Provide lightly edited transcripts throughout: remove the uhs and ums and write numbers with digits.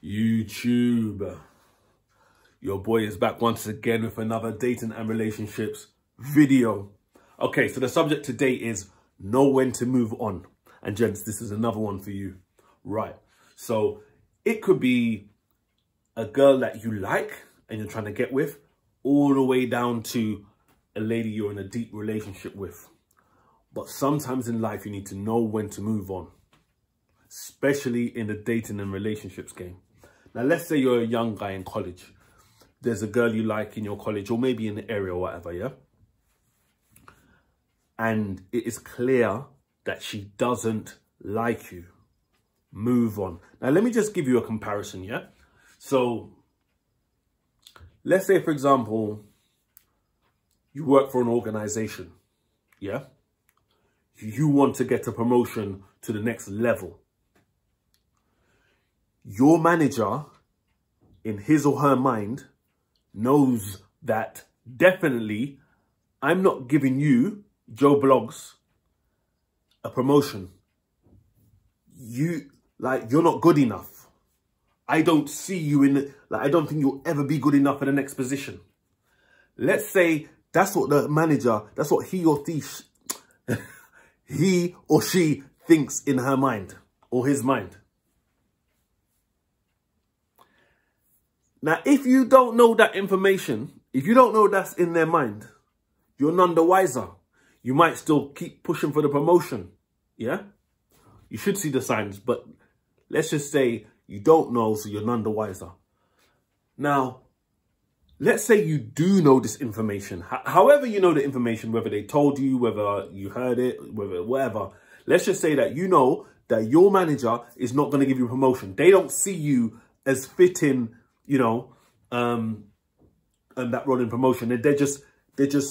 YouTube. Your boy is back once again with another dating and relationships video. Okay, so the subject today is know when to move on. And gents, this is another one for you. Right. So it could be a girl that you like and you're trying to get with, all the way down to a lady you're in a deep relationship with. But sometimes in life, you need to know when to move on, especially in the dating and relationships game. Now, let's say you're a young guy in college. There's a girl you like in your college or maybe in the area or whatever, yeah? And it is clear that she doesn't like you. Move on. Now, let me just give you a comparison, yeah? So, let's say, for example, you work for an organization, yeah? You want to get a promotion to the next level. Your manager, in his or her mind, knows that definitely I'm not giving you, Joe Blogs, a promotion. You're not good enough. I don't see you in, I don't think you'll ever be good enough for the next position. Let's say that's what the manager, that's what he or she thinks in her mind or his mind. Now, if you don't know that information, if you don't know that's in their mind, you're none the wiser. You might still keep pushing for the promotion, yeah? You should see the signs, but let's just say you don't know, so you're none the wiser. Now, let's say you do know this information. However you know the information, whether they told you, whether you heard it, whatever. Let's just say that you know that your manager is not going to give you a promotion. They don't see you as fitting, you know, and that role in promotion. They're just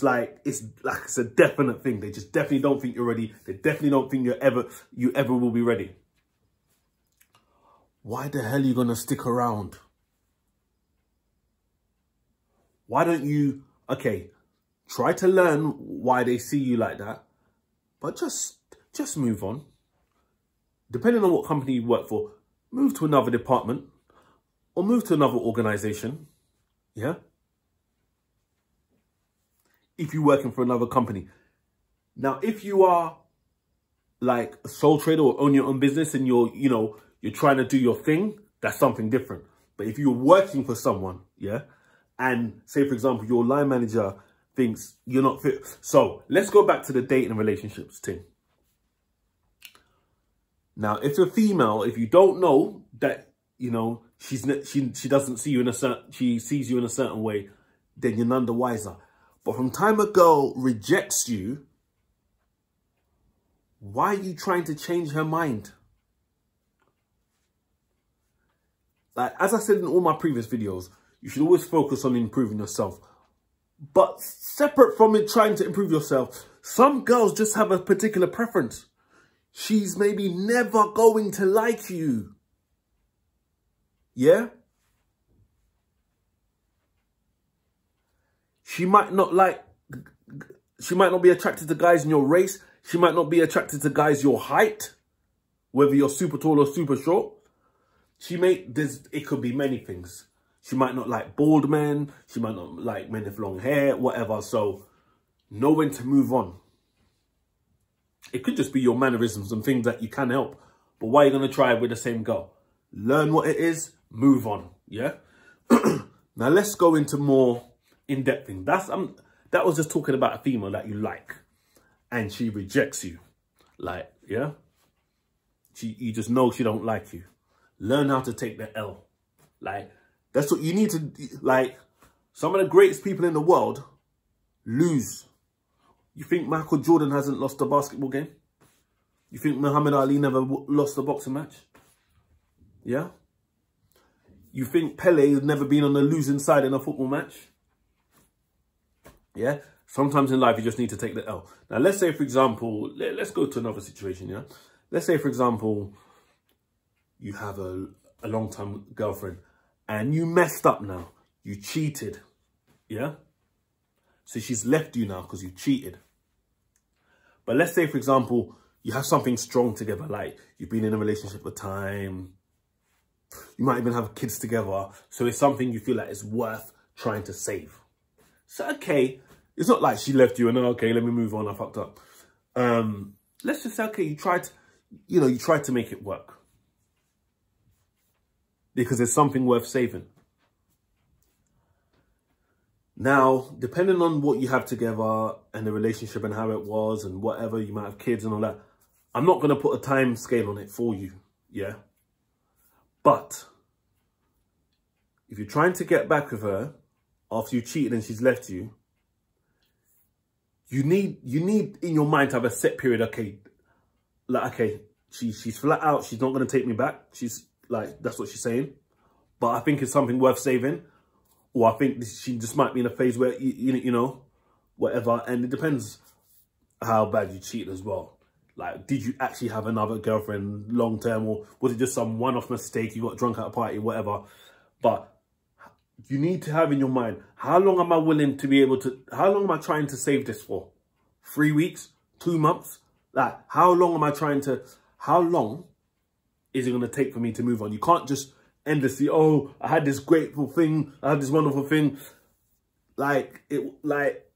like, it's a definite thing. They just definitely don't think you're ready. They definitely don't think you ever will be ready. Why the hell are you going to stick around? Why don't you, okay, try to learn why they see you like that, but just move on. Depending on what company you work for, move to another department or move to another organization, yeah? If you're working for another company. Now, if you are like a sole trader or own your own business and you're trying to do your thing, that's something different. But if you're working for someone, yeah, and say, for example, your line manager thinks you're not fit. So let's go back to the dating and relationships thing. Now, if you're female, if you don't know that, you know, she doesn't see you in she sees you in a certain way, then you're none the wiser. But from time a girl rejects you, why are you trying to change her mind? Like, as I said in all my previous videos, you should always focus on improving yourself. But separate from it trying to improve yourself, some girls just have a particular preference. She's maybe never going to like you. Yeah? She might not be attracted to guys in your race. She might not be attracted to guys your height, whether you're super tall or super short. It could be many things. She might not like bald men. She might not like men with long hair, whatever. So know when to move on. It could just be your mannerisms and things that you can help. But why are you going to try it with the same girl? Learn what it is, move on, yeah? Now let's go into more in-depth thing. That was just talking about a female that you like and she rejects you. Like, yeah? You just know she don't like you. Learn how to take the L. Like, that's what you need to, like, some of the greatest people in the world lose. You think Michael Jordan hasn't lost a basketball game? You think Muhammad Ali never lost a boxing match? Yeah? You think Pele has never been on the losing side in a football match? Yeah? Sometimes in life, you just need to take the L. Now, let's say, for example, let's go to another situation, yeah? Let's say, for example, you have a long-time girlfriend and you messed up now. You cheated, yeah? So she's left you now because you cheated. But let's say, for example, you have something strong together, like you've been in a relationship for time, You might even have kids together. So it's something you feel like it's worth trying to save. So, okay, it's not like she left you and, okay, let me move on, I fucked up. Let's just say, okay, you tried to make it work. Because it's something worth saving. Now, depending on what you have together and the relationship and how it was and whatever, you might have kids and all that, I'm not going to put a time scale on it for you, yeah? But if you're trying to get back with her after you cheated and she's left you, you need in your mind to have a set period. Okay, like, okay, she's flat out. She's not going to take me back. She's like, that's what she's saying. But I think it's something worth saving. Or I think she just might be in a phase where, you know, whatever. And it depends how bad you cheated as well. Like, did you actually have another girlfriend long term? Or was it just some one-off mistake? You got drunk at a party, whatever. But you need to have in your mind, how long am I willing to be able to, how long am I trying to save this for? 3 weeks? 2 months? Like, how long is it going to take for me to move on? You can't just endlessly, oh, I had this grateful thing, I had this wonderful thing. Like,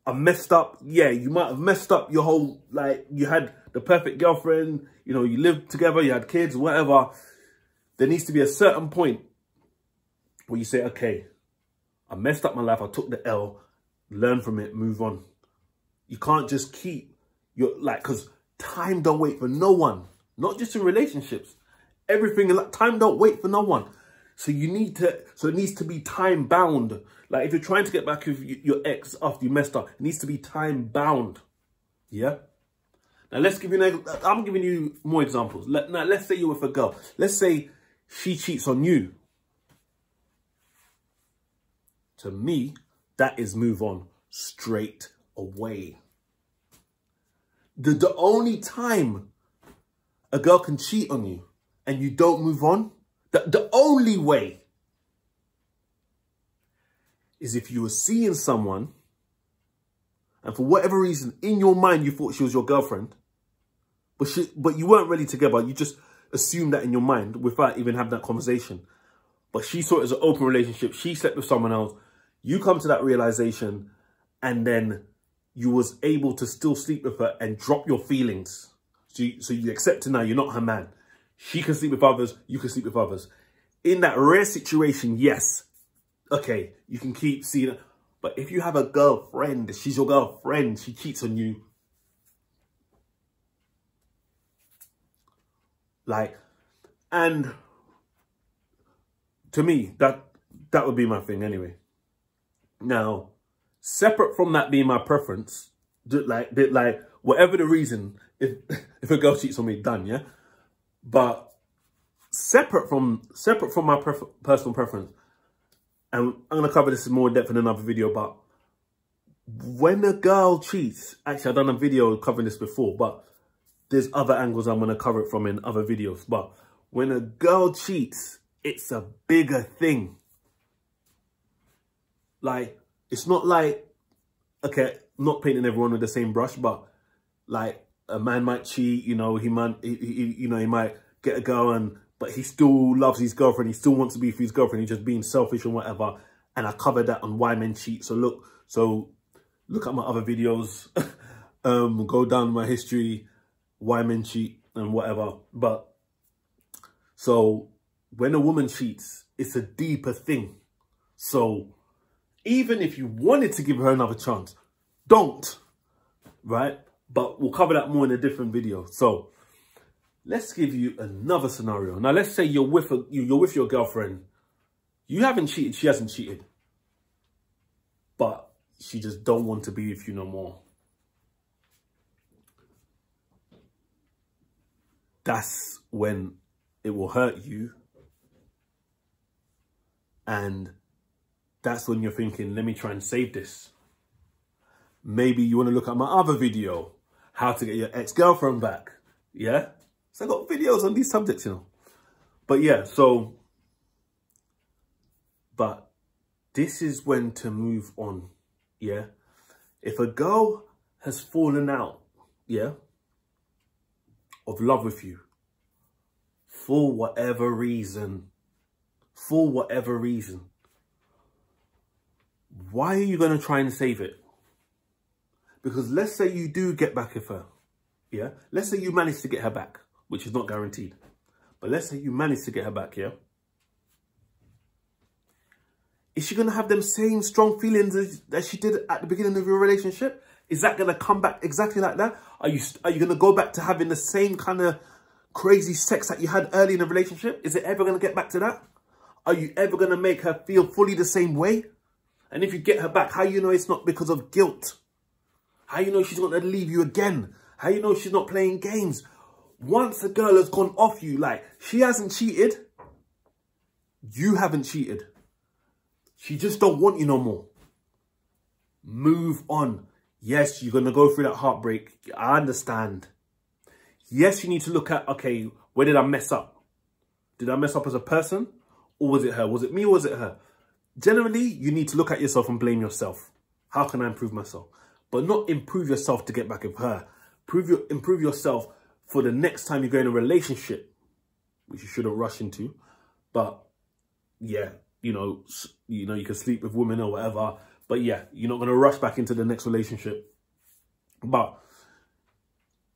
I messed up. Yeah, you might have messed up your whole, like, you had the perfect girlfriend, you know, you lived together, you had kids, whatever. There needs to be a certain point where you say, okay, I messed up my life, I took the L, learn from it, move on. You can't just keep your, like, because time don't wait for no one, not just in relationships. Everything, like, time don't wait for no one. So you need to, so it needs to be time bound. Like, if you're trying to get back with your ex after you messed up, it needs to be time bound. Yeah? Now, let's give you, I'm giving you more examples. Now, let's say you're with a girl. Let's say she cheats on you. To me, that is move on straight away. The only time a girl can cheat on you and you don't move on, the only way is if you were seeing someone and for whatever reason in your mind you thought she was your girlfriend, but you weren't really together. You just assumed that in your mind without even having that conversation. But she saw it as an open relationship. She slept with someone else. You come to that realization and then you was able to still sleep with her and drop your feelings. So you accept it now, you're not her man. She can sleep with others, you can sleep with others. In that rare situation, yes, okay, you can keep seeing her. But if you have a girlfriend, she's your girlfriend, she cheats on you. Like, and to me, that would be my thing anyway. Now, separate from that being my preference, like whatever the reason, if a girl cheats on me, done, yeah? But separate from my personal preference, and I'm going to cover this in more depth in another video, but when a girl cheats, actually I've done a video covering this before, but there's other angles I'm going to cover it from in other videos. But when a girl cheats, it's a bigger thing. Like, it's not like, okay, not painting everyone with the same brush, but like a man might cheat, you know, he might get a girl but he still loves his girlfriend. He still wants to be with his girlfriend. He's just being selfish and whatever. And I covered that on why men cheat. So look at my other videos, go down my history, why men cheat and whatever. But so when a woman cheats, it's a deeper thing. So even if you wanted to give her another chance, don't, right? But we'll cover that more in a different video. So let's give you another scenario. Now, let's say you're with your girlfriend. You haven't cheated, she hasn't cheated. But she just don't want to be with you no more. That's when it will hurt you. And that's when you're thinking, let me try and save this. Maybe you want to look at my other video, how to get your ex-girlfriend back. Yeah? So I got videos on these subjects, you know. But yeah, so, but this is when to move on. Yeah? If a girl has fallen out, yeah, of love with you, for whatever reason, for whatever reason, why are you going to try and save it? Because let's say you do get back with her. Yeah. Let's say you manage to get her back, which is not guaranteed. But let's say you manage to get her back. Yeah. Is she going to have them same strong feelings that she did at the beginning of your relationship? Is that going to come back exactly like that? Are you going to go back to having the same kind of crazy sex that you had early in the relationship? Is it ever going to get back to that? Are you ever going to make her feel fully the same way? And if you get her back, how you know it's not because of guilt? How you know she's going to leave you again? How you know she's not playing games? Once a girl has gone off you, like, she hasn't cheated, you haven't cheated. She just don't want you no more. Move on. Yes, you're going to go through that heartbreak. I understand. Yes, you need to look at, okay, where did I mess up? Did I mess up as a person? Or was it her? Was it me or was it her? Generally, you need to look at yourself and blame yourself. How can I improve myself? But not improve yourself to get back with her. Improve yourself for the next time you go in a relationship, which you shouldn't rush into. But yeah, you know, you can sleep with women or whatever. But yeah, you're not going to rush back into the next relationship. But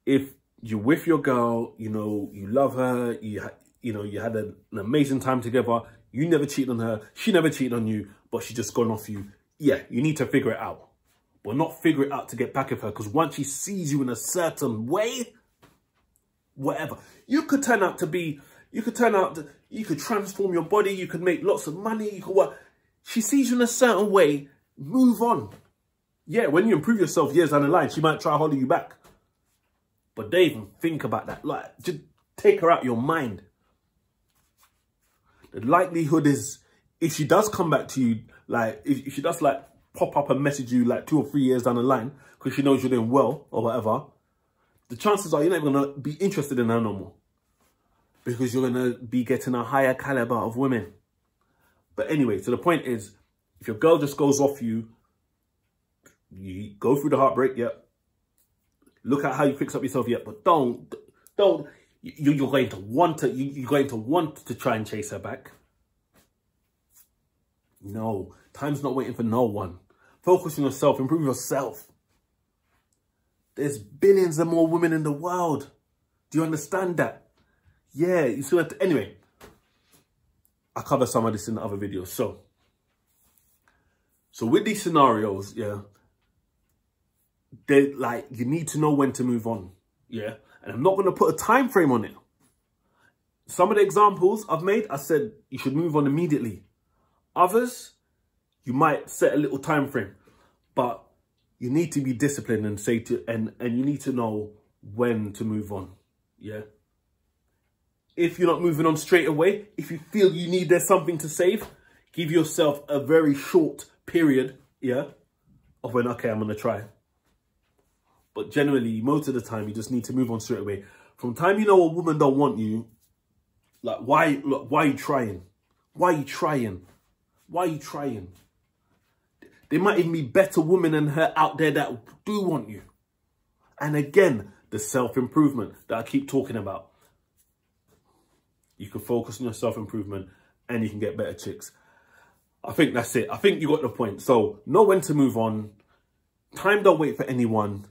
if you're with your girl, you know, you love her, you had an amazing time together, you never cheated on her, she never cheated on you, but she just gone off you. Yeah, you need to figure it out. But not figure it out to get back with her. Because once she sees you in a certain way, whatever, you could transform your body, you could make lots of money, you could what. She sees you in a certain way, move on. Yeah, when you improve yourself years down the line, she might try to hold you back. But don't even think about that. Like, just take her out of your mind. The likelihood is, if she does come back to you, like, if she does, like, pop up and message you, like, 2 or 3 years down the line, because she knows you're doing well, or whatever, the chances are you're not going to be interested in her no more. Because you're going to be getting a higher caliber of women. But anyway, so the point is, if your girl just goes off you, you go through the heartbreak, yeah. Look at how you fix up yourself, yeah. But don't, you're going to want to, you're going to want to try and chase her back. No, time's not waiting for no one. Focus on yourself, improve yourself. There's billions and more women in the world. Do you understand that? Yeah, you see what, anyway, I cover some of this in the other videos. So with these scenarios, yeah, they like, you need to know when to move on. Yeah. And I'm not going to put a time frame on it. Some of the examples I've made, I said you should move on immediately. Others, you might set a little time frame, but you need to be disciplined and say to, and you need to know when to move on. Yeah. If you're not moving on straight away, if you feel you need there's something to save, give yourself a very short period, yeah, of when, okay, I'm going to try. But generally, most of the time, you just need to move on straight away. From time you know a woman don't want you, like, why are you trying? Why are you trying? Why are you trying? There might even be better women than her out there that do want you. And again, the self-improvement that I keep talking about. You can focus on your self-improvement and you can get better chicks. I think that's it. I think you got the point. So know when to move on. Time don't wait for anyone.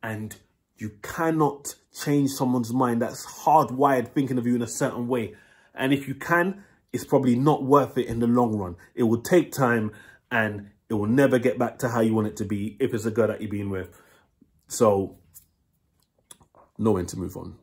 And you cannot change someone's mind that's hardwired thinking of you in a certain way. And if you can, it's probably not worth it in the long run. It will take time and it will never get back to how you want it to be if it's a girl that you're being with. So know when to move on.